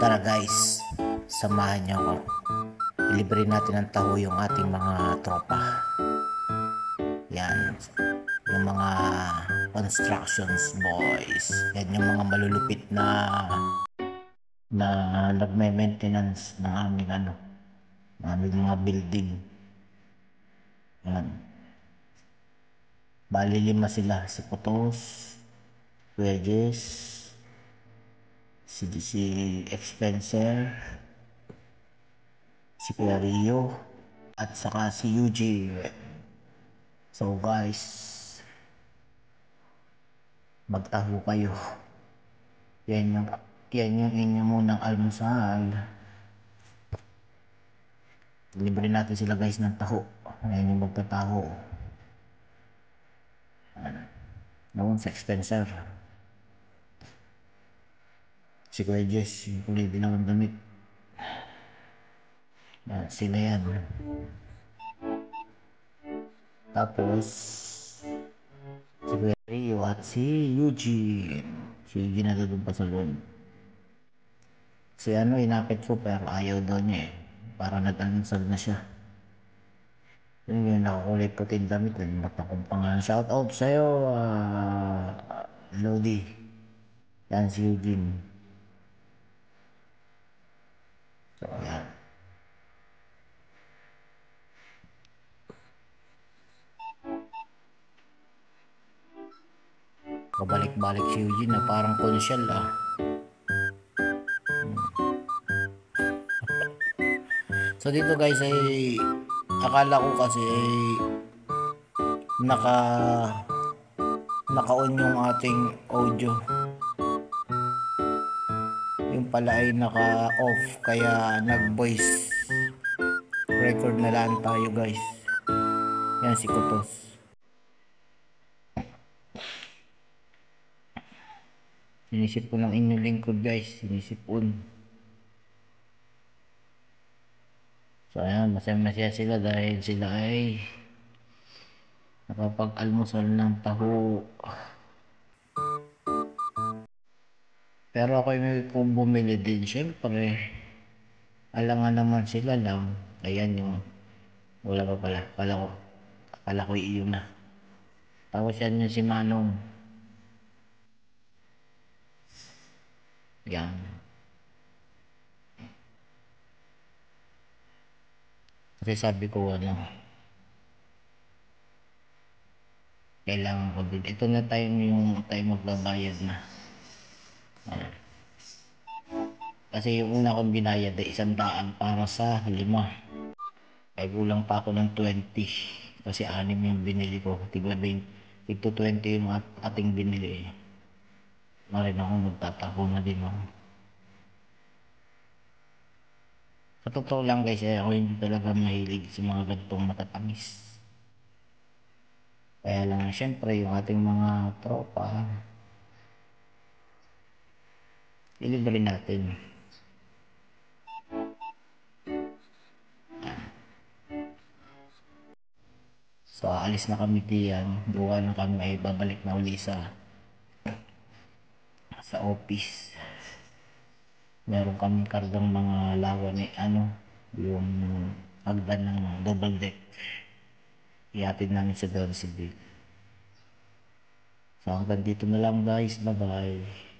Tara guys, samahan niyo ako. Ilibre natin ng taho yung ating mga tropa. Yan, yung mga constructions boys. Yan yung mga malulupit na nagme-maintenance ng aming mga building. Yan. Bali 5 sila, si Putos, Wedges, si Expenser, si Kuya Rio, at saka si Eugene. So guys, magtaho kayo. Yan yung inyong munang almusal. Libre natin sila guys ng taho. Yan yung magtataho. Noon sa Expenser. Si Kuya Jess, yung kulay dinawang damit. Yan, sila yan. Tapos, si Kuya Rio at si Eugene. Si Eugene natutong pa sa loob. Si inapit ko pero ayaw daw niya eh. Para nag-ansal na siya. Yun yung nakakulay puting damit. Matakong pangalan. Shout out sa'yo, Lodi. Yan si Eugene. So, yan. Pabalik-balik si Eugene na parang konsyal So dito guys ay akala ko kasi ay naka-on yung ating audio. Yung pala ay naka-off kaya nag-voice record na lang tayo guys. Yan si Kutos. Sinisip ko ng inyong lingkod guys, sinisipon. So ayan, masaya sila dahil sila ay nakapag-almusal ng taho. Pero ako may bumili din syempre. Alangan naman sila lang. Ayan yung wala pa pala. Akala ko iyon na. Tapos yan yung si Manong. Yan. Kasi sabi ko kailangan ko din. Ito na yung tayo magbabayad na. Kasi yung una kong binayad ay 100 para sa 5. Ay kulang pa ako ng 20. Kasi 6 yung binili ko. Tigto 20 yung ating binili. Marin ako magtataho na din ako. Sa totoo lang guys, ako hindi talaga mahilig sa mga ganitong matatamis. Kaya lang syempre yung ating mga tropa, ilibre natin. So aalis na kami diyan, buka na kami ay babalik na uli sa office. Meron kaming kargang mga lawan yung hagdan ng double deck. Ihatid namin sa Don City. So hanggang dito na lang guys, bye bye.